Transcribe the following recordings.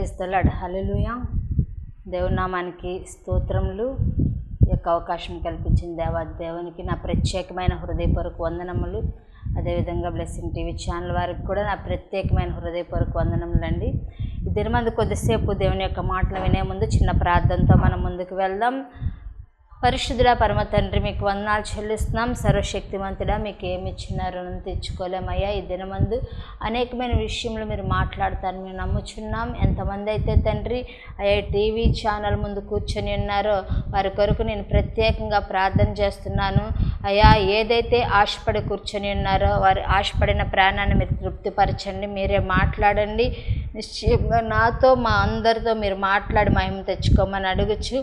Praise the lord. హల్లెలూయా. దేవుని నామానికి స్తోత్రములు. ఈ యొక్క అవకాశం కల్పించిన దేవునికి నా ప్రత్యేకమైన హృదయపూర్వక వందనములు. అదేవిధంగా బ్లెస్సింగ్ టీవీ ఛానల్ వారికి కూడా నా ప్రత్యేకమైన హృదయపూర్వక వందనములండి. ఈ దినమందు కొద్దిసేపు దేవుని యొక్క మాటలు వినే ముందు చిన్న ప్రార్థనతో మనం ముందుకు వెళ్దాం. పరిశుద్ధుడా పరమ తండ్రి, మీకు వందనాలు చెల్లిస్తున్నాం. సర్వశక్తిమంతుడా, మీకు ఏమి ఇచ్చినా రుణం తెచ్చుకోలేమయ్యా. ఈ దినమందు అనేకమైన విషయంలో మీరు మాట్లాడతారని మేము నమ్ముచున్నాం. ఎంతమంది అయితే తండ్రి అయ్యా టీవీ ఛానల్ ముందు కూర్చొని ఉన్నారో వారి కొరకు నేను ప్రత్యేకంగా ప్రార్థన చేస్తున్నాను. అయ్యా ఏదైతే ఆశపడి కూర్చొని ఉన్నారో వారి ఆశపడిన ప్రాణాన్ని మీరు తృప్తిపరచండి. మీరే మాట్లాడండి. నిశ్చయంగా నాతో మా అందరితో మీరు మాట్లాడి మహిమ తెచ్చుకోమని అడుగుచు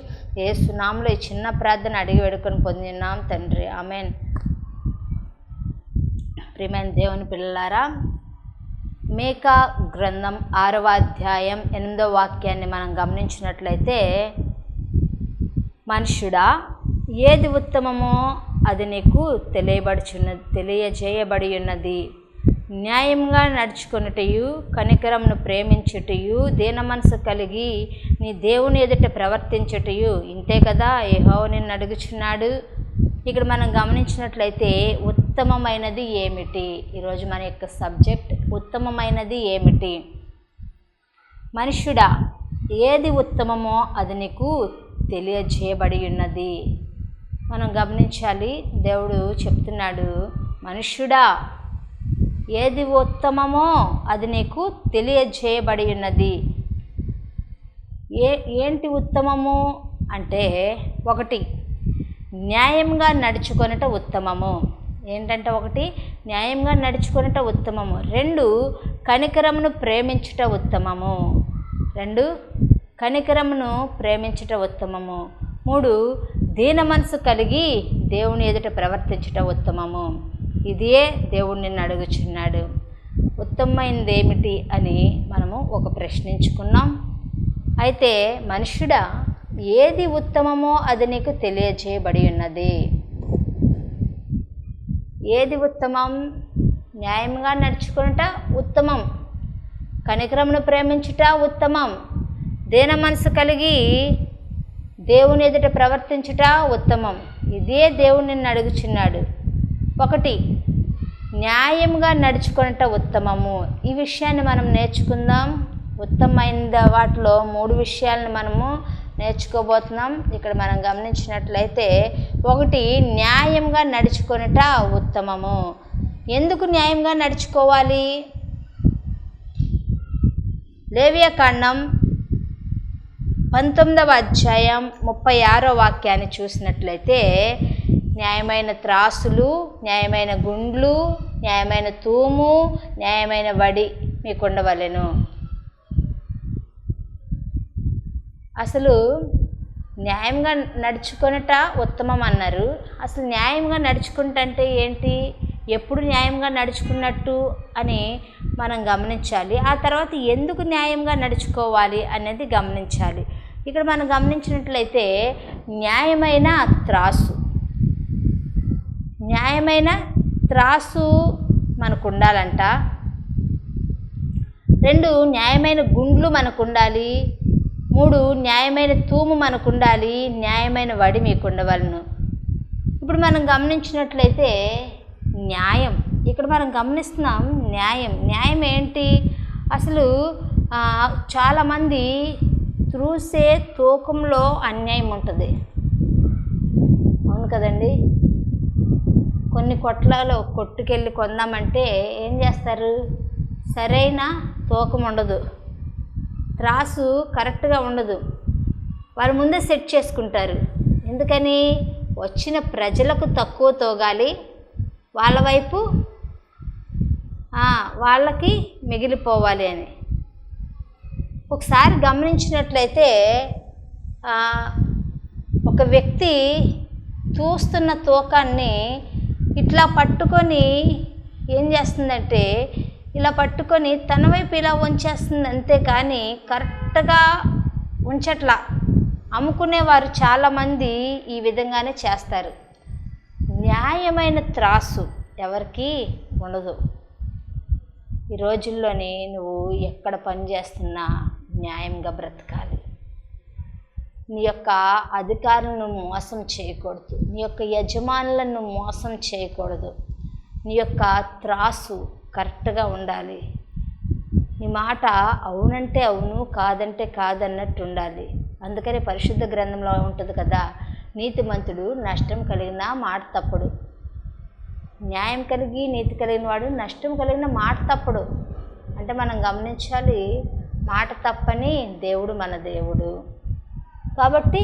యేసు నామములో ఈ చిన్న ప్రార్థన అడిగి వేడుకొని పొందినాం తండ్రి, ఆమేన్. ప్రియమైన దేవుని పిల్లలారా, మీకా గ్రంథం 6వ అధ్యాయం 8వ వాక్యాన్ని మనం గమనించినట్లయితే, మనుష్యుడా ఏది ఉత్తమమో అది నీకు తెలియజేయబడి ఉన్నది. న్యాయంగా నడుచుకొనుటయు కనికరమును ప్రేమించుటయు దీన మనసు కలిగి నీ దేవుని ఎదుట ప్రవర్తించుటయు ఇంతే కదా యెహోవా నిన్ను అడుగుచున్నాడు. ఇక్కడ మనం గమనించినట్లయితే ఉత్తమమైనది ఏమిటి? ఈరోజు మన యొక్క సబ్జెక్ట్ ఉత్తమమైనది ఏమిటి. మనుష్యుడా ఏది ఉత్తమమో అది నీకు తెలియజేయబడి ఉన్నది. మనం గమనించాలి. దేవుడు చెప్తున్నాడు, మనుష్యుడా ఏది ఉత్తమమో అది నీకు తెలియజేయబడి ఉన్నది. ఏంటి ఉత్తమము అంటే, ఒకటి న్యాయంగా నడుచుకొనుట ఉత్తమము. ఏంటంటే ఒకటి న్యాయంగా నడుచుకొనుట ఉత్తమము. 2 కనికరమును ప్రేమించుట ఉత్తమము. 2 కనికరమును ప్రేమించుట ఉత్తమము. 3 దీన మనసు కలిగి దేవుని ఎదుట ప్రవర్తించుట ఉత్తమము. ఇదే దేవుడు నిన్ను అడుగుచున్నాడు. ఉత్తమమైనది ఏమిటి అని మనము ఒక ప్రశ్నించుకున్నాం. అయితే మనుష్యుడా ఏది ఉత్తమమో అది నీకు తెలియజేయబడి ఉన్నది. ఏది ఉత్తమం? న్యాయంగా నడుచుకునుట ఉత్తమం, కనికరమును ప్రేమించుట ఉత్తమం, దీన మనసు కలిగి దేవుని ఎదుట ప్రవర్తించుట ఉత్తమం. ఇదే దేవుడు నిన్ను అడుగుచున్నాడు. 1 న్యాయంగా నడుచుకునట ఉత్తమము. ఈ విషయాన్ని మనం నేర్చుకుందాం. ఉత్తమమైన వాటిలో 3 విషయాలను మనము నేర్చుకోబోతున్నాం. ఇక్కడ మనం గమనించినట్లయితే 1 న్యాయంగా నడుచుకునట ఉత్తమము. ఎందుకు న్యాయంగా నడుచుకోవాలి? లేవియాకాండం 19వ అధ్యాయం 36వ వాక్యాన్ని చూసినట్లయితే, న్యాయమైన త్రాసులు, న్యాయమైన గుండ్లు, న్యాయమైన తూము, న్యాయమైన వడి మీకు ఉండవలెను. అసలు న్యాయంగా నడుచుకొనుట ఉత్తమం అన్నారు. అసలు న్యాయంగా నడుచుకుంటే ఏంటి? ఎప్పుడు న్యాయంగా నడుచుకున్నట్టు అని మనం గమనించాలి. ఆ తర్వాత ఎందుకు న్యాయంగా నడుచుకోవాలి అనేది గమనించాలి. ఇక్కడ మనం గమనించినట్లయితే న్యాయమైన త్రాసు మనకు ఉండాలంట. 2 న్యాయమైన గుండ్లు మనకు ఉండాలి. 3 న్యాయమైన తూము మనకు ఉండాలి. న్యాయమైన వడి మీకు ఉండవలను. ఇప్పుడు మనం గమనించినట్లయితే న్యాయం, ఇక్కడ మనం గమనిస్తున్నాం. న్యాయం ఏంటి? అసలు చాలామంది త్రూసే తూకంలో అన్యాయం ఉంటుంది. అవును కదండి. కొన్ని కొట్టుకెళ్ళి కొందామంటే ఏం చేస్తారు? సరైన తూకం ఉండదు, త్రాసు కరెక్ట్గా ఉండదు. వాళ్ళు ముందే సెట్ చేసుకుంటారు. ఎందుకని? వచ్చిన ప్రజలకు తక్కువ తోగాలి, వాళ్ళ వైపు వాళ్ళకి మిగిలిపోవాలి అని. ఒకసారి గమనించినట్లయితే ఒక వ్యక్తి చూస్తున్న తూకాన్ని ఇట్లా పట్టుకొని ఏం చేస్తుందంటే, ఇలా పట్టుకొని తన వైపు ఇలా ఉంచేస్తుంది. అంతేకాని కరెక్ట్గా ఉంచట్లా. అమ్ముకునేవారు చాలామంది ఈ విధంగానే చేస్తారు. న్యాయమైన త్రాసు ఎవరికి ఉండదు. ఈ రోజుల్లోని నువ్వు ఎక్కడ పని చేస్తున్నా, న్యాయంగా బ్రతకాలి. నీ యొక్క అధికారులను మోసం చేయకూడదు. నీ యొక్క యజమానులను మోసం చేయకూడదు. నీ యొక్క త్రాసు కరెక్ట్గా ఉండాలి. నీ మాట అవునంటే అవును, కాదంటే కాదన్నట్టు ఉండాలి. అందుకని పరిశుద్ధ గ్రంథంలో ఉంటుంది కదా, నీతిమంతుడు నష్టం కలిగిన మాట తప్పడు, న్యాయం కలిగి నీతి కలిగిన వాడు నష్టం కలిగిన మాట తప్పడు. అంటే మనం గమనించాలి, మాట తప్పని దేవుడు మన దేవుడు. కాబట్టి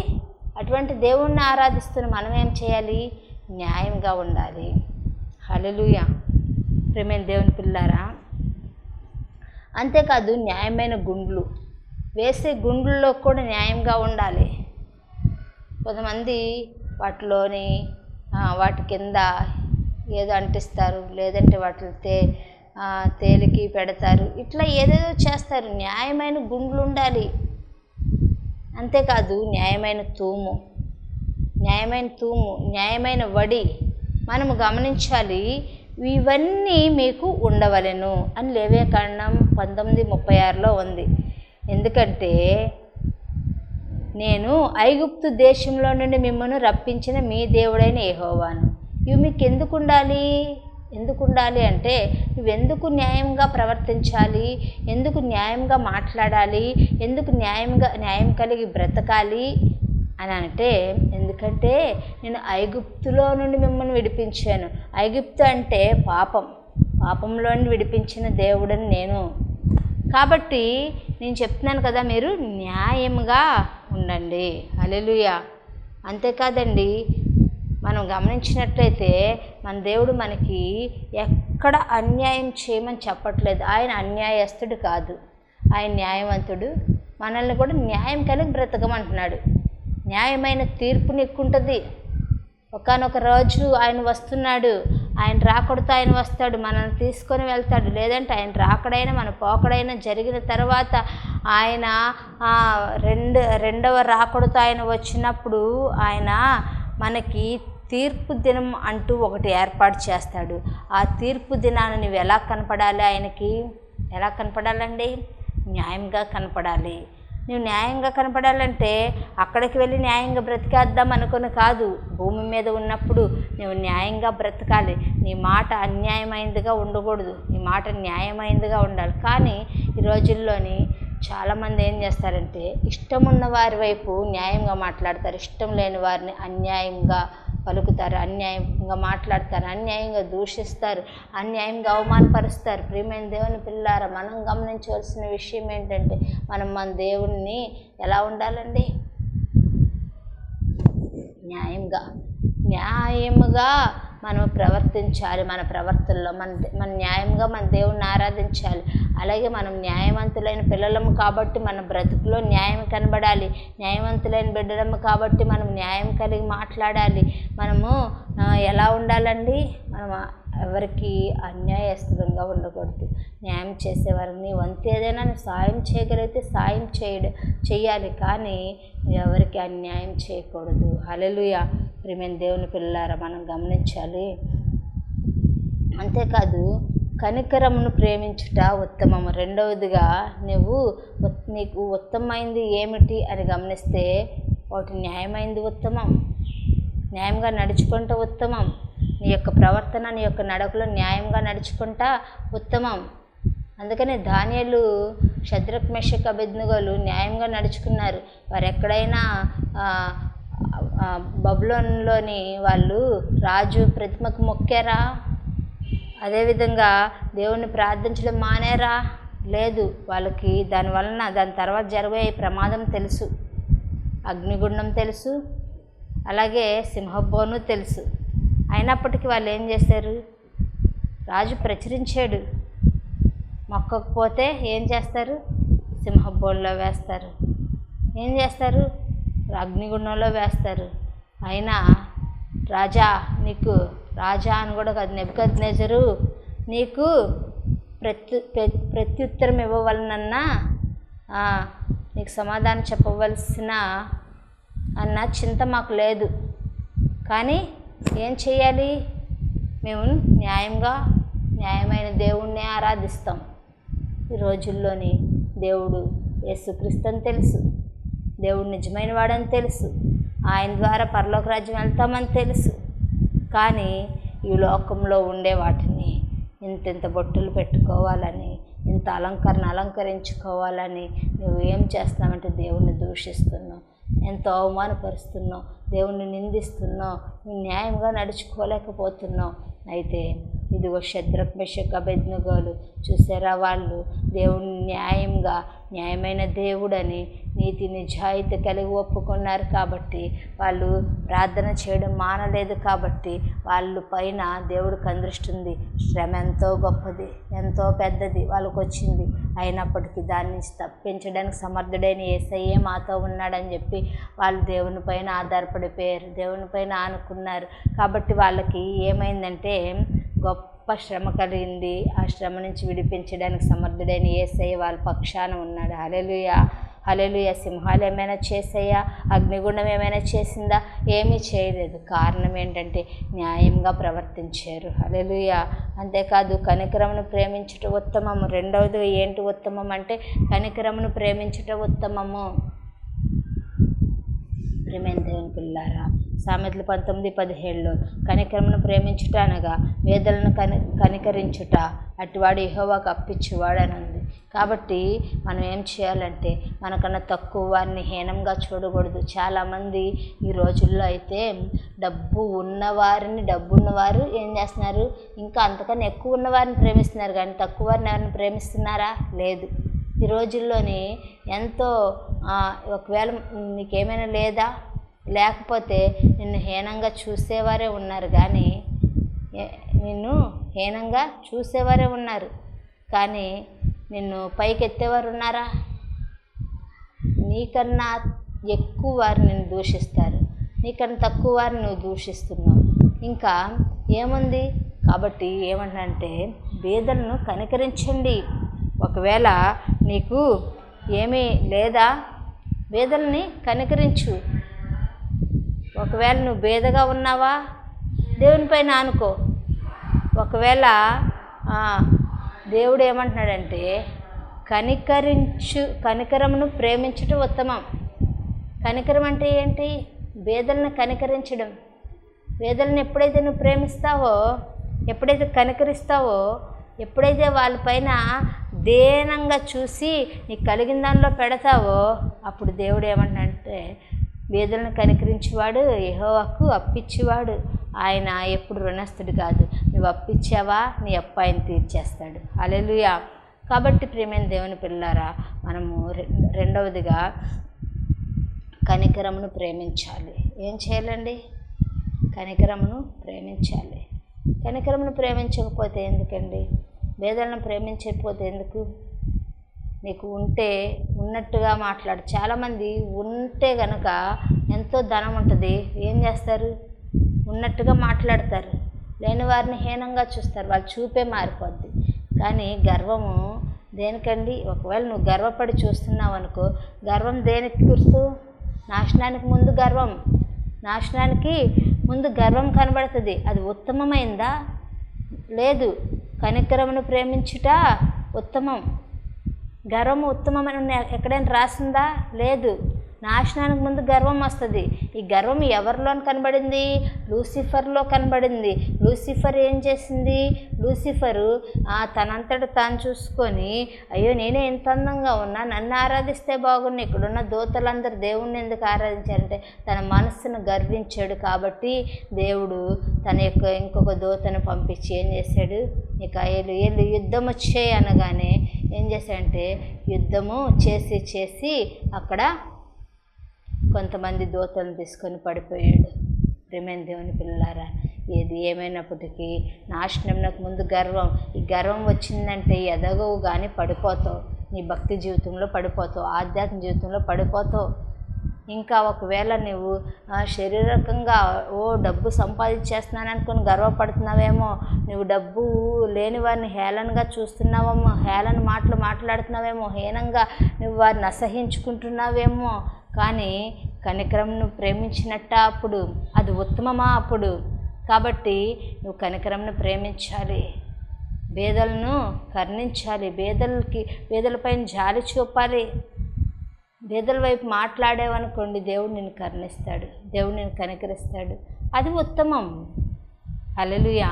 అటువంటి దేవుణ్ణి ఆరాధిస్తున్న మనం ఏం చేయాలి? న్యాయంగా ఉండాలి. హల్లెలూయా. ప్రియమైన దేవుని పిల్లారా, అంతేకాదు న్యాయమైన గుండ్లు వేసే గుండ్లలో కూడా న్యాయంగా ఉండాలి. కొంతమంది వాటి కింద ఏదో అంటిస్తారు, లేదంటే వాటిని తేలికి పెడతారు, ఇట్లా ఏదేదో చేస్తారు. న్యాయమైన గుండ్లు ఉండాలి. అంతేకాదు న్యాయమైన తూము, న్యాయమైన వడి మనము గమనించాలి. ఇవన్నీ మీకు ఉండవలెను అని లేవియాకాండం 19:36 ఉంది. ఎందుకంటే నేను ఐగుప్తు దేశంలో నుండి మిమ్మల్ని రప్పించిన మీ దేవుడైన యెహోవాను. ఇవి మీకు ఎందుకు ఉండాలి అంటే, నువ్వెందుకు న్యాయంగా ప్రవర్తించాలి, ఎందుకు న్యాయంగా మాట్లాడాలి, ఎందుకు న్యాయం కలిగి బ్రతకాలి అని అంటే, ఎందుకంటే నేను ఐగుప్తులో నుండి మిమ్మల్ని విడిపించాను. ఐగుప్తు అంటే పాపంలో నుండి విడిపించిన దేవుడని నేను. కాబట్టి నేను చెప్తున్నాను కదా, మీరు న్యాయంగా ఉండండి. హల్లెలూయా. అంతేకాదండి, మనం గమనించినట్లయితే మన దేవుడు మనకి ఎక్కడ అన్యాయం చేయమని చెప్పట్లేదు. ఆయన అన్యాయస్తుడు కాదు, ఆయన న్యాయవంతుడు. మనల్ని కూడా న్యాయం కలిగి బ్రతకమంటున్నాడు. న్యాయమైన తీర్పు నీకుంటుంది. ఒకానొక రోజు ఆయన వస్తున్నాడు, ఆయన రాకడతో ఆయన వస్తాడు, మనల్ని తీసుకొని వెళ్తాడు. లేదంటే ఆయన రాకడైనా మన పోకడైనా జరిగిన తర్వాత ఆయన రెండవ రాకడతో ఆయన వచ్చినప్పుడు ఆయన మనకి తీర్పు దినం అంటూ ఒకటి ఏర్పాటు చేస్తాడు. ఆ తీర్పు దినాన్ని నువ్వు ఎలా కనపడాలి? ఆయనకి ఎలా కనపడాలండి? న్యాయంగా కనపడాలి. నువ్వు న్యాయంగా కనపడాలంటే అక్కడికి వెళ్ళి న్యాయంగా బ్రతికేద్దాం అనుకుని కాదు. భూమి మీద ఉన్నప్పుడు నువ్వు న్యాయంగా బ్రతకాలి. నీ మాట అన్యాయమైనదిగా ఉండకూడదు, నీ మాట న్యాయమైనదిగా ఉండాలి. కానీ ఈ రోజుల్లోని చాలామంది ఏం చేస్తారంటే, ఇష్టం ఉన్న వారి వైపు న్యాయంగా మాట్లాడతారు, ఇష్టం లేని వారిని అన్యాయంగా పలుకుతారు, అన్యాయంగా మాట్లాడతారు, అన్యాయంగా దూషిస్తారు, అన్యాయంగా అవమానపరుస్తారు. ప్రియమైన దేవుని పిల్లారా, మనం గమనించవలసిన విషయం ఏంటంటే, మనం మన దేవుణ్ణి ఎలా ఉండాలండి? న్యాయముగా మనం ప్రవర్తించాలి. మన ప్రవర్తనలో మన న్యాయంగా మన దేవుణ్ణి ఆరాధించాలి. అలాగే మనం న్యాయవంతులైన పిల్లలము కాబట్టి మన బ్రతుకులో న్యాయం కనబడాలి. న్యాయవంతులైన బిడ్డలము కాబట్టి మనం న్యాయం కలిగి మాట్లాడాలి. మనము ఎలా ఉండాలండి? మనం ఎవరికి అన్యాయస్తులంగా ఉండకూడదు. న్యాయం చేసేవారిని వంతు ఏదైనా సాయం చేయగలిగితే సాయం చేయాలి, కానీ ఎవరికి అన్యాయం చేయకూడదు. హల్లెలూయా. ప్రియమైన దేవుని పిల్లారా, మనం గమనించాలి. అంతేకాదు కనికరమును ప్రేమించుట ఉత్తమము. రెండవదిగా నీకు ఉత్తమమైంది ఏమిటి అని గమనిస్తే, ఒకటి న్యాయమైంది ఉత్తమం, న్యాయంగా నడుచుకుంటూ ఉత్తమం. నీ యొక్క ప్రవర్తన, నీ యొక్క నడకలో న్యాయంగా నడుచుకుంటా ఉత్తమం. అందుకని దానియేలు, షద్రక్, మెషక్, అబేద్నెగోలు న్యాయంగా నడుచుకున్నారు. వారు ఎక్కడైనా బబులోనులోని వాళ్ళు రాజు ప్రతిమకు మొక్కారా? అదేవిధంగా దేవుణ్ణి ప్రార్థించడం మానేరా? లేదు. వాళ్ళకి దాని తర్వాత జరిగే ప్రమాదం తెలుసు, అగ్నిగుండం తెలుసు, అలాగే సింహబోను తెలుసు. అయినప్పటికీ వాళ్ళు ఏం చేశారు? రాజు ప్రచురించాడు, మొక్కకపోతే ఏం చేస్తారు? సింహబోన్లో వేస్తారు. ఏం చేస్తారు? అగ్నిగుండంలో వేస్తారు. అయినా రాజా అని కూడా కాదు, నెబుకద్నెజరు నీకు ప్రత్యుత్తరం ఇవ్వవలనన్నా, నీకు సమాధానం చెప్పవలసిన అన్న చింత మాకు లేదు. కానీ ఏం చేయాలి? మేము న్యాయమైన దేవుణ్ణి ఆరాధిస్తాం. ఈ రోజుల్లోని దేవుడు యేసుక్రీస్తు అని తెలుసు, దేవుడు నిజమైన వాడని తెలుసు, ఆయన ద్వారా పరలోక రాజ్యం వెళ్తామని తెలుసు. కానీ ఈ లోకంలో ఉండే వాటిని ఇంత బొట్టులు పెట్టుకోవాలని, ఇంత అలంకరించుకోవాలని నువ్వు ఏం చేస్తున్నావంటే దేవుణ్ణి దూషిస్తున్నావు, ఎంతో అవమానపరుస్తున్నావు, దేవుణ్ణి నిందిస్తున్నావు, నువ్వు న్యాయంగా నడుచుకోలేకపోతున్నావు. అయితే ఇదిగో షద్రక్ మెషక్ అబేద్నెగోలు చూసారా, వాళ్ళు దేవుని న్యాయమైన దేవుడని నీతి నిజాయితీ కలిగి ఒప్పుకున్నారు కాబట్టి, వాళ్ళు ప్రార్థన చేయడం మానలేదు కాబట్టి వాళ్ళ పైన దేవుడికి అందరిస్తుంది. శ్రమ ఎంతో గొప్పది, ఎంతో పెద్దది వాళ్ళకు వచ్చింది. అయినప్పటికీ దాన్ని తప్పించడానికి సమర్థుడైన యేసయ్యే మాతో ఉన్నాడని చెప్పి వాళ్ళు దేవుని పైన ఆధారపడిపోయారు, దేవుని పైన ఆనుకున్నారు. కాబట్టి వాళ్ళకి ఏమైందంటే గొప్ప శ్రమ కలిగింది. ఆ శ్రమ నుంచి విడిపించడానికి సమర్థుడైన యేసయ్య వాళ్ళ పక్షాన ఉన్నాడు. హల్లెలూయా, హల్లెలూయా. సింహాలు ఏమైనా చేసాయా? అగ్నిగుండం ఏమైనా చేసిందా? ఏమీ చేయలేదు. కారణం ఏంటంటే న్యాయంగా ప్రవర్తించారు. హల్లెలూయా. అంతేకాదు కనికరమును ప్రేమించుట ఉత్తమము. రెండవది ఏంటి ఉత్తమం అంటే కనికరమును ప్రేమించుట ఉత్తమము. ప్రియమైన దేవుని పిల్లారా, సామెతలు 19:17 కనికరమును ప్రేమించుట అనగా వేదలను కనికరించుట, అటువాడు యెహోవాకు అప్పిచ్చువాడు అని ఉంది. కాబట్టి మనం ఏం చేయాలంటే మనకన్నా తక్కువ వారిని హీనంగా చూడకూడదు. చాలామంది ఈ రోజుల్లో అయితే డబ్బున్నవారు ఏం చేస్తున్నారు, ఇంకా అంతకన్నా ఎక్కువ ఉన్నవారిని ప్రేమిస్తున్నారు, కానీ తక్కువ వారిని ఎవరిని ప్రేమిస్తున్నారా? లేదు. ఈ రోజుల్లోని ఎంతో ఒకవేళ నీకేమైనా లేదా, లేకపోతే నిన్ను హీనంగా చూసేవారే ఉన్నారు, కానీ నిన్ను హీనంగా చూసేవారే ఉన్నారు, కానీ నిన్ను పైకెత్తేవారు ఉన్నారా? నీకన్నా ఎక్కువ వారు నిన్ను దూషిస్తారు, నీకన్నా తక్కువ వారిని నువ్వు దూషిస్తున్నావు. ఇంకా ఏముంది? కాబట్టి ఏమంటే బీదలను కనికరించండి. ఒకవేళ నీకు ఏమీ లేదా, బీదల్ని కనికరించు. ఒకవేళ నువ్వు బీదగా ఉన్నావా, దేవుని పైన ఆనుకో. ఒకవేళ దేవుడు ఏమంటున్నాడంటే కనికరమును ప్రేమించటం ఉత్తమం. కనికరం అంటే ఏంటి? బీదలను కనికరించడం. బీదలను ఎప్పుడైతే నువ్వు ప్రేమిస్తావో, ఎప్పుడైతే కనికరిస్తావో, ఎప్పుడైతే వాళ్ళపైన దీనంగా చూసి నీకు కలిగిన దానిలో పెడతావో, అప్పుడు దేవుడు ఏమంటే బీదలను కనికరించేవాడు యెహోవాకు అప్పిచ్చేవాడు. ఆయన ఎప్పుడు రుణస్థుడు కాదు. నువ్వు అప్పిచ్చావా, నీ అప్పు ఆయన తీర్చేస్తాడు. హల్లెలూయా. కాబట్టి ప్రియమైన దేవుని పిల్లారా, మనము రెండవదిగా కనికరమును ప్రేమించాలి. ఏం చేయాలండి? కనికరమును ప్రేమించాలి. కనికరమును ప్రేమించకపోతే ఎందుకండి? బీదలను ప్రేమించకపోతే ఎందుకు? నీకు ఉన్నట్టుగా మాట్లాడు. చాలామంది ఉంటే గనక ఎంతో ధనం ఉంటుంది, ఏం చేస్తారు? ఉన్నట్టుగా మాట్లాడతారు, లేని వారిని హీనంగా చూస్తారు, వాళ్ళ చూపే మారిపోద్ది. కానీ గర్వము దేనికండి? ఒకవేళ నువ్వు గర్వపడి చూస్తున్నావు అనుకో, గర్వం దేనికి గుర్తు? నాశనానికి ముందు గర్వం కనబడుతుంది. అది ఉత్తమమైందా? లేదు. కనికరమును ప్రేమించుట ఉత్తమం. గర్వం ఉత్తమమని ఎక్కడైనా రాసిందా? లేదు. నాశనానికి ముందు గర్వం వస్తుంది. ఈ గర్వం ఎవరిలో కనబడింది? లూసిఫర్లో కనబడింది. లూసిఫర్ ఏం చేసింది? లూసిఫరు తనంతట తాను చూసుకొని, అయ్యో నేనే ఎంత అందంగా ఉన్నా, నన్ను ఆరాధిస్తే బాగున్నా, ఇక్కడున్న దూతలందరూ దేవుణ్ణి ఎందుకు ఆరాధించారంటే తన మనస్సును గర్వించాడు. కాబట్టి దేవుడు తన యొక్క ఇంకొక దూతను పంపించి ఏం చేశాడు? ఇక ఏళ్ళు యుద్ధం వచ్చాయి అనగానే ఏం చేశాడంటే యుద్ధము చేసి అక్కడ కొంతమంది దూతలను తీసుకొని పడిపోయాడు. ప్రియమైన దేవుని పిల్లలారా, ఏది ఏమైనప్పటికీ నాశనంకు ముందు గర్వం. ఈ గర్వం వచ్చిందంటే ఎదగవు కానీ పడిపోతావు. నీ భక్తి జీవితంలో పడిపోతావు, ఆధ్యాత్మిక జీవితంలో పడిపోతావు. ఇంకా ఒకవేళ నువ్వు శారీరకంగా డబ్బు సంపాదించేస్తున్నాను అనుకుని గర్వపడుతున్నావేమో, నువ్వు డబ్బు లేని వారిని హేళనగా చూస్తున్నావేమో, హేళన మాటలు మాట్లాడుతున్నావేమో, హీనంగా నువ్వు వారిని అసహించుకుంటున్నావేమో. కానీ కనికరంను ప్రేమించినట్ట అప్పుడు అది ఉత్తమమా? అప్పుడు కాబట్టి నువ్వు కనికరంను ప్రేమించాలి, బేదలను కరుణించాలి, బేదలపైన జాలి చూపాలి. బీదల వైపు మాట్లాడేవనుకోండి, దేవుడు నిన్ను కరుణిస్తాడు, దేవుడు నిన్ను కనికరిస్తాడు. అది ఉత్తమం. హల్లెలూయా.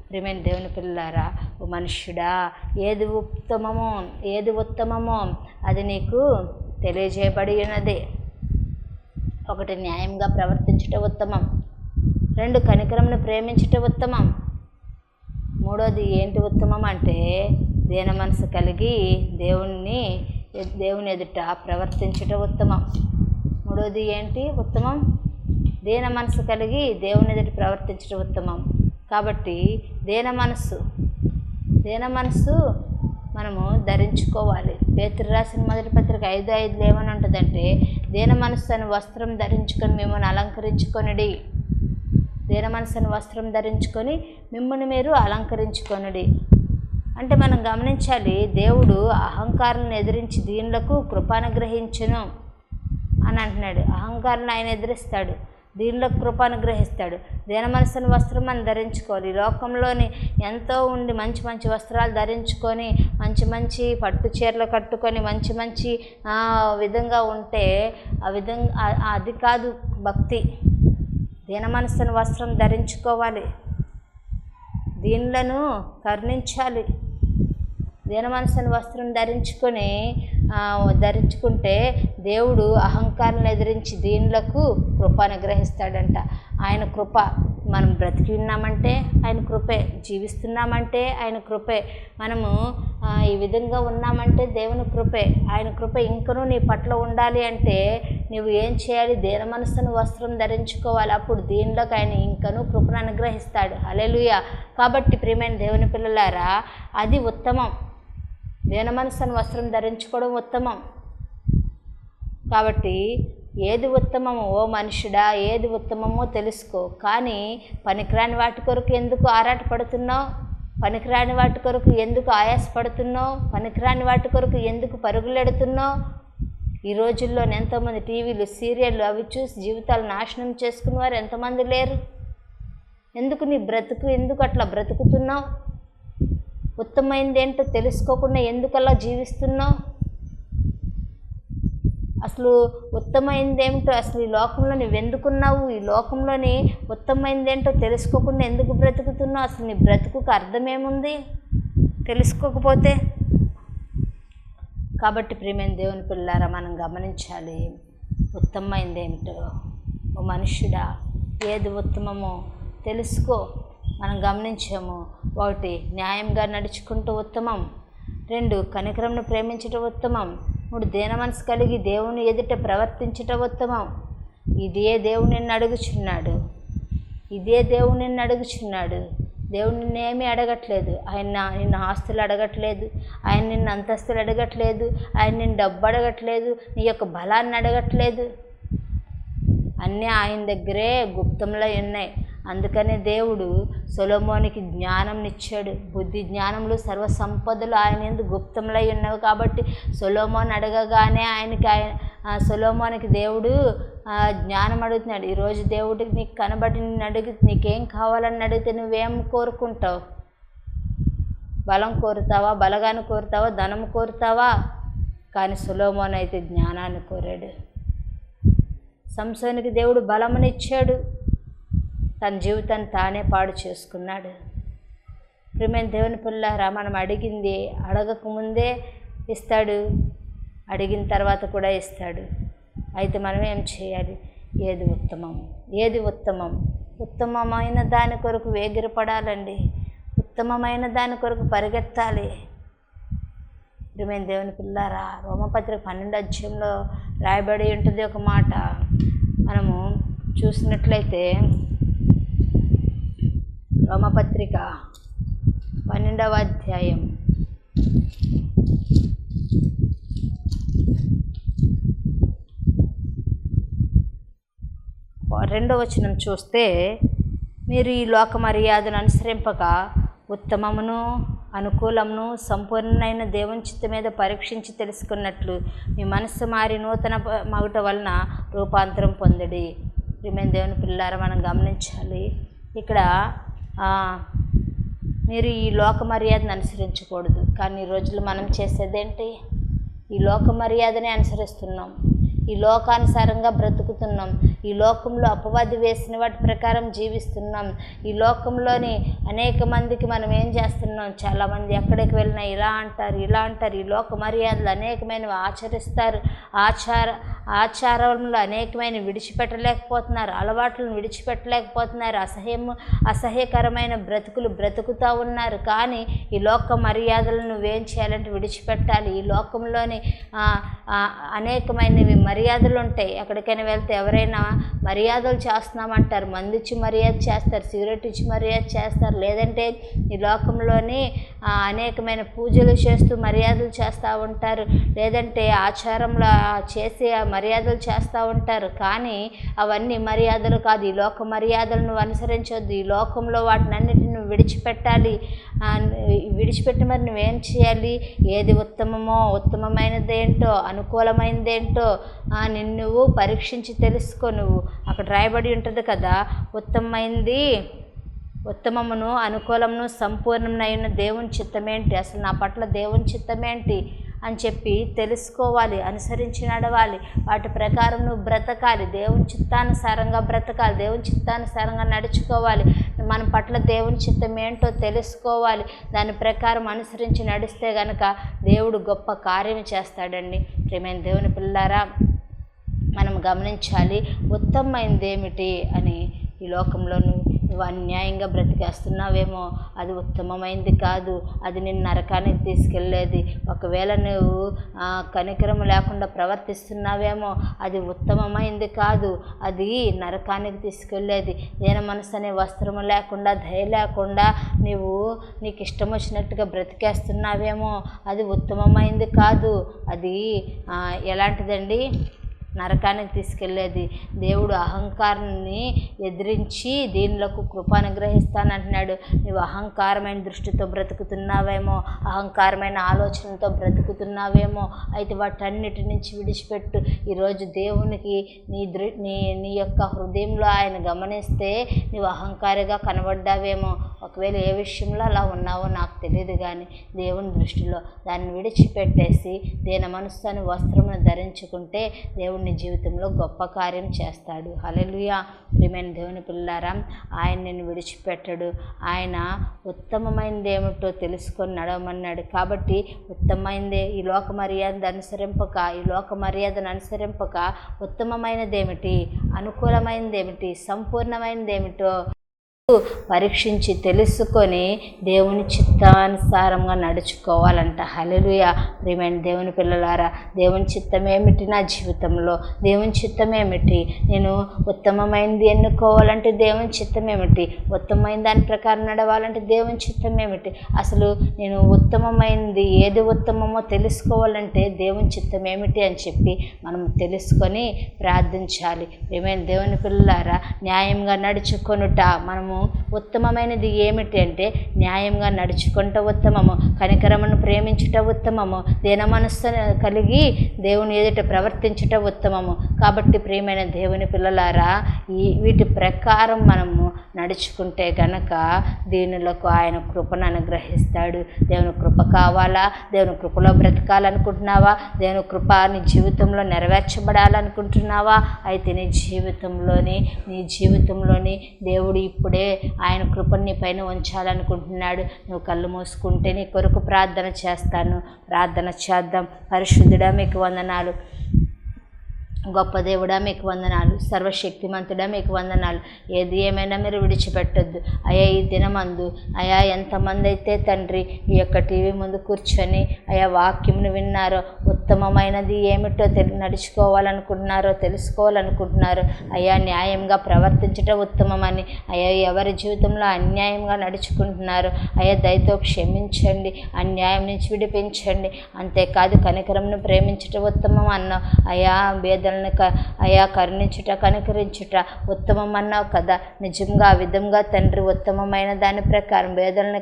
ప్రియమైన దేవుని పిల్లారా, ఓ మనుష్యుడా, ఏది ఉత్తమమో అది నీకు తెలియజేయబడి ఉన్నది. 1 న్యాయంగా ప్రవర్తించటం ఉత్తమం, 2 కనికరంను ప్రేమించటం ఉత్తమం, 3వది ఏంటి ఉత్తమం అంటే దీన మనసు కలిగి దేవుని ఎదుట ప్రవర్తించటం ఉత్తమం. 3వది ఏంటి ఉత్తమం? దీన మనసు కలిగి దేవుని ఎదుట ప్రవర్తించటం ఉత్తమం. కాబట్టి దీన మనసు మనము ధరించుకోవాలి. పేతురు రాసిన మొదటి పత్రిక 5:5 ఏమని ఉంటుందంటే, దీన మనస్సు అని వస్త్రం ధరించుకొని మిమ్మల్ని అలంకరించుకొనుడి. దీన మనసు అని వస్త్రం ధరించుకొని మిమ్మల్ని మీరు అలంకరించుకొనుడి అంటే మనం గమనించాలి, దేవుడు అహంకారాలను ఎదిరించి దీనులకు కృపానుగ్రహించును అని అంటున్నాడు. అహంకారాన్ని ఆయన ఎదిరిస్తాడు, దీనిలోకి కృపానుగ్రహిస్తాడు. దీన మనసుని వస్త్రం మనం ధరించుకోవాలి. లోకంలోని ఎంతో ఉండి మంచి మంచి వస్త్రాలు ధరించుకొని మంచి పట్టు చీరలు కట్టుకొని మంచి విధంగా ఉంటే అది కాదు భక్తి. దీన మనసుని వస్త్రం ధరించుకోవాలి, దీనులను కరుణించాలి. దీన మనసుని వస్త్రం ధరించుకుంటే దేవుడు అహంకారాన్ని ఎదిరించి దీనులకు కృప అనుగ్రహిస్తాడంట. ఆయన కృప, మనం బ్రతికి ఉన్నామంటే ఆయన కృపే, జీవిస్తున్నామంటే ఆయన కృపే, మనము ఈ విధంగా ఉన్నామంటే దేవుని కృపే. ఆయన కృప ఇంకనూ నీ పట్ల ఉండాలి అంటే నువ్వు ఏం చేయాలి? దీన మనసుని వస్త్రం ధరించుకోవాలి. అప్పుడు దీనిలోకి ఆయన ఇంకనూ కృపను అనుగ్రహిస్తాడు. హల్లెలూయా. కాబట్టి ప్రియమైన దేవుని పిల్లలారా, అది ఉత్తమం. దీన మనసుని వస్త్రం ధరించుకోవడం ఉత్తమం. కాబట్టి ఏది ఉత్తమమో ఓ మనుషుడా, ఏది ఉత్తమమో తెలుసుకో. కానీ పనికిరాని వాటి కొరకు ఎందుకు ఆరాటపడుతున్నావు? పనికిరాని వాటి కొరకు ఎందుకు ఆయాసపడుతున్నావు? పనికిరాని వాటి కొరకు ఎందుకు పరుగులెడుతున్నావు? ఈ రోజుల్లో ఎంతోమంది టీవీలు, సీరియళ్ళు అవి చూసి జీవితాలు నాశనం చేసుకున్న వారు ఎంతమంది లేరు? ఎందుకు నీ బ్రతుకు ఎందుకు అట్లా బ్రతుకుతున్నావు? ఉత్తమైంది ఏంటో తెలుసుకోకుండా ఎందుకు అలా జీవిస్తున్నావు? అసలు ఉత్తమైంది ఏమిటో, అసలు ఈ లోకంలో నువ్వు ఎందుకున్నావు? ఈ లోకంలోని ఉత్తమైంది ఏంటో తెలుసుకోకుండా ఎందుకు బ్రతుకుతున్నావు? అసలు నీ బ్రతుకుకు అర్థం ఏముంది తెలుసుకోకపోతే? కాబట్టి ప్రియమైన దేవుని పిల్లారా, మనం గమనించాలి ఉత్తమైంది ఏమిటో. ఓ మనుష్యుడా, ఏది ఉత్తమమో తెలుసుకో. మనం గమనించాము, 1 న్యాయంగా నడుచుకుంటూ ఉత్తమం, 2 కనికరంను ప్రేమించటం ఉత్తమం, 3 దీన మనసు కలిగి దేవుని ఎదుట ప్రవర్తించటం ఉత్తమం. ఇదే దేవుడు నిన్ను అడుగుచున్నాడు. దేవుడు నిన్నేమీ అడగట్లేదు. ఆయన నిన్ను ఆస్తులు అడగట్లేదు, ఆయన నిన్ను అంతస్తులు అడగట్లేదు, ఆయన నిన్ను డబ్బు అడగట్లేదు, నీ యొక్క బలాన్ని అడగట్లేదు. అన్నీ ఆయన దగ్గరే గుప్తంలో ఉన్నాయి. అందుకనే దేవుడు సొలొమోనుకి జ్ఞానంనిచ్చాడు. బుద్ధి జ్ఞానములు సర్వ సంపదలు ఆయన యందు గుప్తంలో ఉన్నవి. కాబట్టి సొలొమోను అడగగానే సొలొమోనుకి దేవుడు జ్ఞానం అడుగుతున్నాడు. ఈరోజు దేవుడికి నీకు కనబడి నిన్ను అడిగి నీకేం కావాలని అడిగితే నువ్వేం కోరుకుంటావు? బలం కోరుతావా? బలగాన్ని కోరుతావా? ధనం కోరుతావా? కానీ సొలొమోను అయితే జ్ఞానాన్ని కోరాడు. సంసోనుకి దేవుడు బలమునిచ్చాడు, తన జీవితాన్ని తానే పాడు చేసుకున్నాడు. ప్రియమైన దేవుని పిల్లారా, మనం అడిగింది అడగకముందే ఇస్తాడు, అడిగిన తర్వాత కూడా ఇస్తాడు. అయితే మనం ఏం చేయాలి? ఏది ఉత్తమం? ఉత్తమమైన దాని కొరకు వేగిరపడాలండి. ఉత్తమమైన దాని కొరకు పరిగెత్తాలి. ప్రియమైన దేవుని పిల్లారా, రోమపత్రిక 12వ అధ్యాయంలో రాయబడి ఉంటుంది ఒక మాట. మనము చూసినట్లయితే రోమపత్రిక 12వ అధ్యాయం 2వ వచనం చూస్తే, మీరు ఈ లోక మర్యాదను అనుసరింపక ఉత్తమమును అనుకూలమును సంపూర్ణమైన దేవుని చిత్తం మీద పరీక్షించి తెలుసుకున్నట్లు మీ మనస్సు మారి నూతన మగుట వలన రూపాంతరం పొందుడి. ప్రియమైన దేవుని పిల్లారా, మనం గమనించాలి. ఇక్కడ మీరు ఈ లోక మర్యాదను అనుసరించకూడదు. కానీ ఈ రోజుల్లో మనం చేసేదేంటి? ఈ లోక మర్యాదనే అనుసరిస్తున్నాం. ఈ లోకానుసారంగా బ్రతుకుతున్నాం. ఈ లోకంలో అపవాది వేసిన వాటి ప్రకారం జీవిస్తున్నాం. ఈ లోకంలోని అనేక మందికి మనం ఏం చేస్తున్నాం, చాలామంది ఎక్కడికి వెళ్ళినా ఇలా అంటారు ఇలా అంటారు. ఈ లోక మర్యాదలు అనేకమైనవి ఆచరిస్తారు. ఆచారంలో అనేకమైన విడిచిపెట్టలేకపోతున్నారు, అలవాట్లను విడిచిపెట్టలేకపోతున్నారు, అసహ్యకరమైన బ్రతుకులు బ్రతుకుతూ ఉన్నారు. కానీ ఈ లోక మర్యాదలను నువ్వేం చేయాలంటే విడిచిపెట్టాలి. ఈ లోకంలోని అనేకమైనవి మర్యాదలు ఉంటాయి. ఎక్కడికైనా వెళ్తే ఎవరైనా మర్యాదలు చేస్తున్నామంటారు, మందిచ్చి మర్యాద చేస్తారు, సిగరెట్ ఇచ్చి మర్యాద చేస్తారు, లేదంటే ఈ లోకంలోని అనేకమైన పూజలు చేస్తూ మర్యాదలు చేస్తూ ఉంటారు, లేదంటే ఆచారంలో చేసి మర్యాదలు చేస్తూ ఉంటారు. కానీ అవన్నీ మర్యాదలు కాదు. ఈ లోక మర్యాదలు నువ్వు అనుసరించవద్దు. ఈ లోకంలో వాటినన్నిటిని నువ్వు విడిచిపెట్టాలి. విడిచిపెట్టి మరి నువ్వేం చేయాలి, ఏది ఉత్తమమో, ఉత్తమమైనదేంటో, అనుకూలమైనదేంటో నువ్వు పరీక్షించి తెలుసుకో. నువ్వు అక్కడ రాయబడి ఉంటుంది కదా, ఉత్తమమును అనుకూలమును సంపూర్ణమైన దేవుని చిత్తమేంటి, అసలు నా పట్ల దేవుని చిత్తమేంటి అని చెప్పి తెలుసుకోవాలి, అనుసరించి నడవాలి. వాటి ప్రకారం నువ్వు బ్రతకాలి, దేవుని చిత్తానుసారంగా బ్రతకాలి, దేవుని చిత్తానుసారంగా నడుచుకోవాలి. మన పట్ల దేవుని చిత్తం ఏంటో తెలుసుకోవాలి. దాని ప్రకారం అనుసరించి నడిస్తే గనక దేవుడు గొప్ప కార్యం చేస్తాడండి. ప్రియమైన దేవుని పిల్లారా, మనం గమనించాలి ఉత్తమమైనది ఏమిటి అని. ఈ లోకంలో నువ్వు అన్యాయంగా బ్రతికేస్తున్నావేమో, అది ఉత్తమమైనది కాదు, అది నిన్ను నరకానికి తీసుకెళ్ళేది. ఒకవేళ నువ్వు కనికరం లేకుండా ప్రవర్తిస్తున్నావేమో, అది ఉత్తమమైనది కాదు, అది నరకానికి తీసుకెళ్ళేది. దీన మనసు అనే వస్త్రము లేకుండా, దయ లేకుండా నీకు ఇష్టం వచ్చినట్టుగా బ్రతికేస్తున్నావేమో, అది ఉత్తమమైనది కాదు. అది ఎలాంటిదండి, నరకానికి తీసుకెళ్ళేది. దేవుడు అహంకారాన్ని ఎదిరించి దీనిలకు కృప అనుగ్రహిస్తానంటున్నాడు. నువ్వు అహంకారమైన దృష్టితో బ్రతుకుతున్నావేమో, అహంకారమైన ఆలోచనతో బ్రతుకుతున్నావేమో, అయితే వాటన్నిటి నుంచి విడిచిపెట్టు. ఈరోజు దేవునికి నీ యొక్క హృదయంలో ఆయన గమనిస్తే నువ్వు అహంకారిగా కనబడ్డావేమో. ఒకవేళ ఏ విషయంలో అలా ఉన్నావో నాకు తెలియదు, కానీ దేవుని దృష్టిలో దాన్ని విడిచిపెట్టేసి దీన మనస్సు అని వస్త్రమును ధరించుకుంటే దేవుని జీవితంలో గొప్ప కార్యం చేస్తాడు. హల్లెలూయా. ప్రియమైన దేవుని పిల్లారా, ఆయన నిన్ను విడిచిపెట్టడు. ఆయన ఉత్తమమైనది ఏమిటో తెలుసుకొని నడవమన్నాడు. కాబట్టి ఉత్తమమైనదే ఈ లోక మర్యాదను అనుసరింపక ఉత్తమమైనదేమిటి, అనుకూలమైనదేమిటి, సంపూర్ణమైనదేమిటో పరీక్షించి తెలుసుకొని దేవుని చిత్తానుసారంగా నడుచుకోవాలంట. హల్లెలూయా. ప్రియమైన దేవుని పిల్లలారా, దేవుని చిత్తం ఏమిటి నా జీవితంలో, దేవుని చిత్తం ఏమిటి, నేను ఉత్తమమైనది ఎన్నుకోవాలంటే దేవుని చిత్తం ఏమిటి, ఉత్తమమైన దాని ప్రకారం నడవాలంటే దేవుని చిత్తం ఏమిటి, అసలు నేను ఉత్తమమైనది ఏది ఉత్తమమో తెలుసుకోవాలంటే దేవుని చిత్తం ఏమిటి అని చెప్పి మనం తెలుసుకొని ప్రార్థించాలి. ప్రియమైన దేవుని పిల్లలారా, న్యాయంగా నడుచుకొనుట, మనము ఉత్తమమైనది ఏమిటి అంటే న్యాయంగా నడుచుకుంట ఉత్తమము, కనికరమును ప్రేమించుట ఉత్తమము, దీన మనస్సు కలిగి దేవుని ఎదుట ప్రవర్తించుట ఉత్తమము. కాబట్టి ప్రియమైన దేవుని పిల్లలారా, వీటి ప్రకారం మనము నడుచుకుంటే గనక దీనులకు ఆయన కృపను అనుగ్రహిస్తాడు. దేవుని కృప కావాలా, దేవుని కృపలో బ్రతకాలనుకుంటున్నావా, దేవుని కృప నీ జీవితంలో నెరవేర్చబడాలనుకుంటున్నావా, అయితే నీ జీవితంలోని దేవుడు ఇప్పుడే ఆయన కృపను నీ పైన ఉంచాలనుకుంటున్నాడు. నువ్వు కళ్ళు మూసుకుంటే నీ కొరకు ప్రార్థన చేద్దాం. పరిశుద్ధుడా మీకు వందనాలు, గొప్ప దేవుడా మీకు వందనాలు, సర్వశక్తిమంతుడా మీకు వందనాలు. ఏది ఏమైనా మీరు విడిచిపెట్టొద్దు అయ్యా. ఈ దినమందు అయ్యా ఎంతమంది అయితే తండ్రి ఈ యొక్క టీవీ ముందు కూర్చొని అయ్యా వాక్యంను విన్నారో, ఉత్తమమైనది ఏమిటో నడుచుకోవాలనుకుంటున్నారో, తెలుసుకోవాలనుకుంటున్నారో, అయ్యా న్యాయంగా ప్రవర్తించటం ఉత్తమమని, అయ్యా ఎవరి జీవితంలో అన్యాయంగా నడుచుకుంటున్నారో అయ్యా దయతో క్షమించండి, అన్యాయం నుంచి విడిపించండి. అంతేకాదు కనికరంను ప్రేమించటం ఉత్తమం అన్నావు అయ్యా. బేదలను అయ్యా కరుణించుట, కనికరించుట ఉత్తమం అన్నావు కదా. నిజంగా ఆ విధంగా తండ్రి ఉత్తమమైన దాని ప్రకారం బేదలను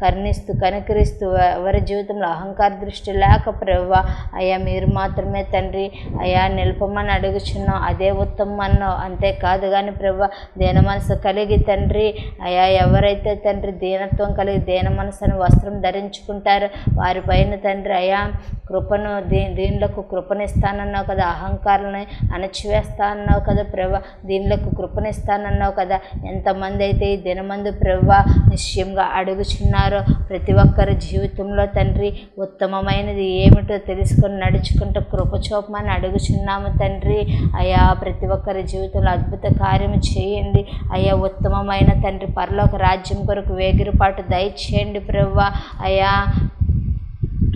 కరుణిస్తూ, కనికరిస్తూ, ఎవరి జీవితంలో అహంకార దృష్టి లేక ప్రభువా అయ్యా మీరు మాత్రమే తండ్రి అయ్యా నిలపమని అడుగుచున్నాం, అదే ఉత్తమం అన్నావు. అంతేకాదు కానీ ప్రభు దీన మనసు కలిగి తండ్రి అయ్యా ఎవరైతే తండ్రి దీనత్వం కలిగి దీన మనసును వస్త్రం ధరించుకుంటారో వారిపైన తండ్రి అయ్యా కృపను దీనిలకు కృపనిస్తానన్నావు కదా, అహంకారాన్ని అణచివేస్తా అన్నావు కదా ప్రభు, దీనిలకు కృపనిస్తానన్నావు కదా. ఎంతమంది అయితే ఈ దినమందు ప్రభు నిశ్చయంగా అడుగుచున్నారో ప్రతి ఒక్కరి జీవితంలో తండ్రి ఉత్తమమైనది ఏమిటో తెలుసుకొని నడుచుకుంటూ కృప చూపమని అడుగుచున్నాము తండ్రి. అయ్యా ప్రతి ఒక్కరి జీవితంలో అద్భుత కార్యం చేయండి అయ్యా. ఉత్తమమైన తండ్రి పరలోక రాజ్యం కొరకు వేగిరపాటు దయచేయండి ప్రభు. అయ్యా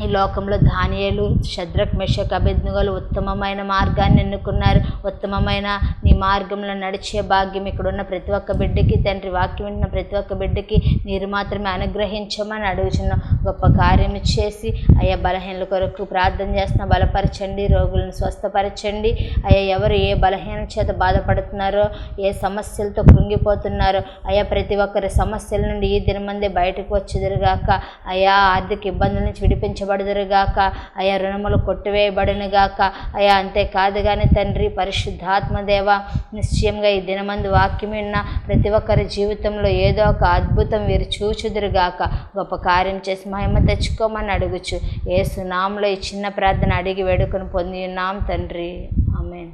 ఈ లోకంలో దానియేలు, షద్రక్, మెషక్, అబేద్నెగోలు ఉత్తమమైన మార్గాన్ని ఎన్నుకున్నారు. ఉత్తమమైన నీ మార్గంలో నడిచే భాగ్యం ఇక్కడున్న ప్రతి ఒక్క బిడ్డకి తండ్రి, వాక్యం వింటున్న ప్రతి ఒక్క బిడ్డకి మీరు మాత్రమే అనుగ్రహించమని అడుగుచున్నాం. గొప్ప కార్యం చేసి అయ్యా బలహీనల కొరకు ప్రార్థన చేస్తున్న బలపరచండి, రోగులను స్వస్థపరచండి అయ్యా. ఎవరు ఏ బలహీన చేత బాధపడుతున్నారో, ఏ సమస్యలతో కృంగిపోతున్నారో అయ్యా ప్రతి ఒక్కరి సమస్యల నుండి ఈ దినమందే బయటకు వచ్చేదిరుగాక అయ్యా. ఆర్థిక ఇబ్బందుల నుంచి విడిపించబడుదురుగాక అయ్యా. రుణములు కొట్టివేయబడునుగాక అయ్యా. అంతేకాదు కానీ తండ్రి పరిశుద్ధాత్మదేవ నిశ్చయంగా ఈ దినమందు వాక్యం విన్న ప్రతి ఒక్కరి జీవితంలో ఏదో ఒక అద్భుతం వీరు చూచుదురుగాక. గొప్ప కార్యం చేసి మహిమ తెచ్చుకోమని అడుగుచు యేసు నామములో ఈ చిన్న ప్రార్థన అడిగి వేడుకొని పొంది ఉన్నాం తండ్రి, ఆమేన్.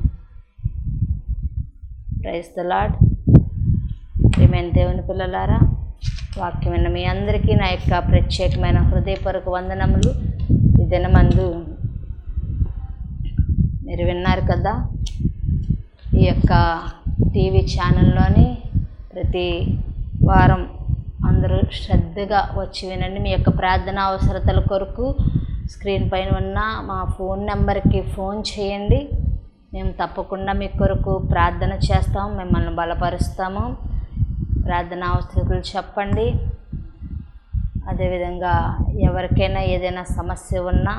Praise the lord. ప్రియమైన దేవుని పిల్లలారా, వాక్యం విన్న మీ అందరికీ నా యొక్క ప్రత్యేకమైన హృదయపూర్వక వందనములు. ఈ దినమందు మీరు విన్నారు కదా, ఈ యొక్క టీవీ ఛానల్లోని ప్రతి వారం అందరూ శ్రద్ధగా వచ్చి వినండి. మీ యొక్క ప్రార్థన అవసరతల కొరకు స్క్రీన్ పైన ఉన్న మా ఫోన్ నెంబర్కి ఫోన్ చేయండి. మేము తప్పకుండా మీ కొరకు ప్రార్థన చేస్తాము, మిమ్మల్ని బలపరుస్తాము. ప్రార్థన అవసరతలు చెప్పండి. అదేవిధంగా ఎవరికైనా ఏదైనా సమస్య ఉన్నా,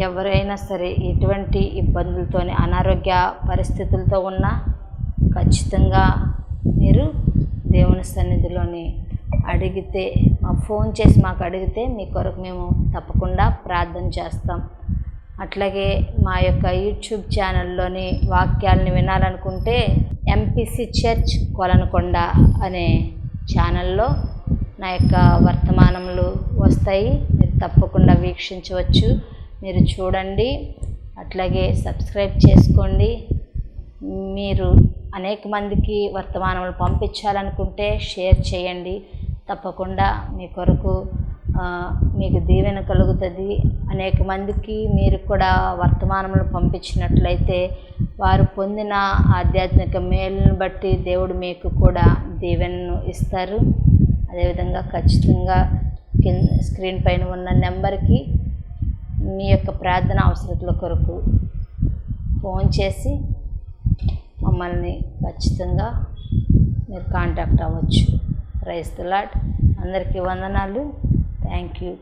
ఎవరైనా సరే ఎటువంటి ఇబ్బందులతోని అనారోగ్య పరిస్థితులతో ఉన్నా ఖచ్చితంగా మీరు దేవుని సన్నిధిలోని అడిగితే, ఫోన్ చేసి మాకు అడిగితే మీ కొరకు మేము తప్పకుండా ప్రార్థన చేస్తాం. అట్లాగే మా యొక్క యూట్యూబ్ ఛానల్లోని వాక్యాలను వినాలనుకుంటే ఎంపీసీ చర్చ్ కొలనుకొండ అనే ఛానల్లో నా యొక్క వర్తమానములు వస్తాయి. మీరు తప్పకుండా వీక్షించవచ్చు, మీరు చూడండి. అట్లాగే సబ్స్క్రైబ్ చేసుకోండి. మీరు అనేక మందికి వర్తమానములు పంపించాలనుకుంటే షేర్ చేయండి. తప్పకుండా మీ కొరకు మీకు దీవెన కలుగుతుంది. అనేక మందికి మీరు కూడా వర్తమానములు పంపించినట్లయితే వారు పొందిన ఆధ్యాత్మిక మేలును బట్టి దేవుడు మీకు కూడా దీవెనను ఇస్తారు. అదేవిధంగా ఖచ్చితంగా స్క్రీన్ పైన ఉన్న నెంబర్కి మీ యొక్క ప్రార్థన అవసరతల కొరకు ఫోన్ చేసి మమ్మల్ని ఖచ్చితంగా మీరు కాంటాక్ట్ అవ్వచ్చు. Praise the lord. అందరికీ వందనాలు. Thank you.